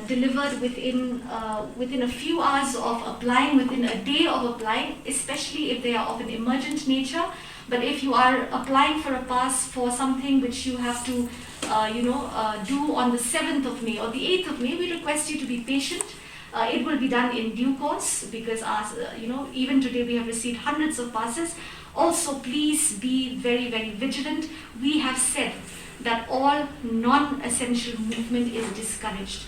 delivered within a few hours of applying, within a day of applying, especially if they are of an emergent nature. But if you are applying for a pass for something which you have to do on the 7th of May or the 8th of May, we request you to be patient. It will be done in due course, because even today we have received hundreds of passes. Also, please be very, very vigilant. We have said that all non-essential movement is discouraged.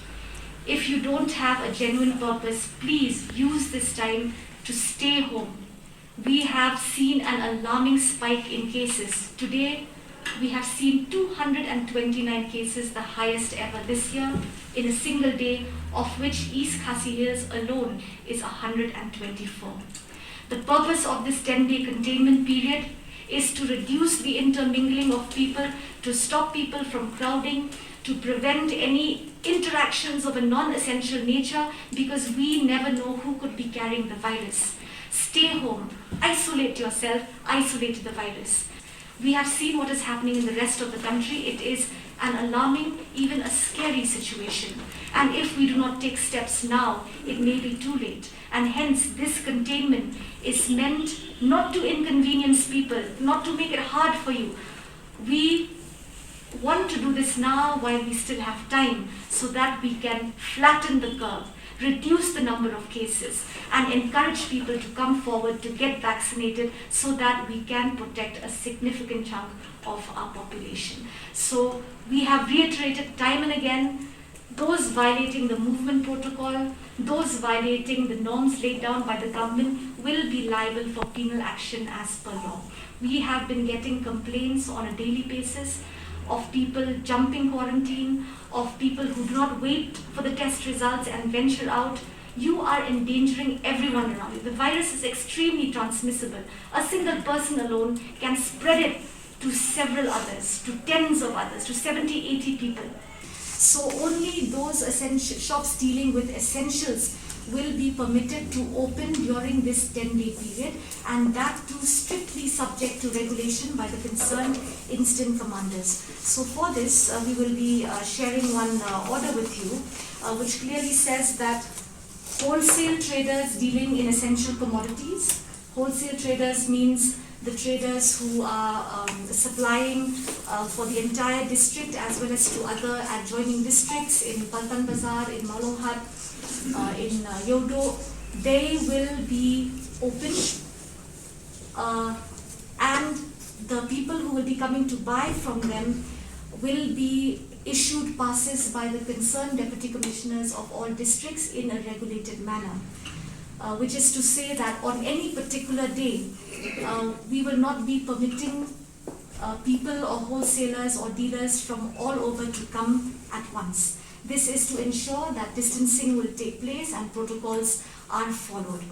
If you don't have a genuine purpose, please use this time to stay home. We have seen an alarming spike in cases. Today, we have seen 229 cases, the highest ever this year, in a single day, of which East Khasi Hills alone is 124. The purpose of this 10-day containment period is to reduce the intermingling of people, to stop people from crowding, to prevent any interactions of a non-essential nature, because we never know who could be carrying the virus. Stay home, isolate yourself, isolate the virus. We have seen what is happening in the rest of the country. It is an alarming, even a scary situation. And if we do not take steps now, it may be too late. And hence, this containment is meant not to inconvenience people, not to make it hard for you. We want to do this now while we still have time, so that we can flatten the curve, reduce the number of cases, and encourage people to come forward to get vaccinated, so that we can protect a significant chunk of our population. So we have reiterated time and again, those violating the movement protocol, those violating the norms laid down by the government will be liable for penal action as per law. We have been getting complaints on a daily basis of people jumping quarantine, of people who do not wait for the test results and venture out. You are endangering everyone around you. The virus is extremely transmissible. A single person alone can spread it to several others, to tens of others, to 70, 80 people. So only those shops dealing with essentials will be permitted to open during this 10-day period, and that too strictly subject to regulation by the concerned incident commanders. So for this, we will be sharing one order with you, which clearly says that wholesale traders dealing in essential commodities, wholesale traders means the traders who are supplying for the entire district as well as to other adjoining districts in Paltan Bazar, in Malonghat, in Yodo, they will be open, and the people who will be coming to buy from them will be issued passes by the concerned deputy commissioners of all districts in a regulated manner. Which is to say that on any particular day, we will not be permitting people or wholesalers or dealers from all over to come at once. This is to ensure that distancing will take place and protocols are followed.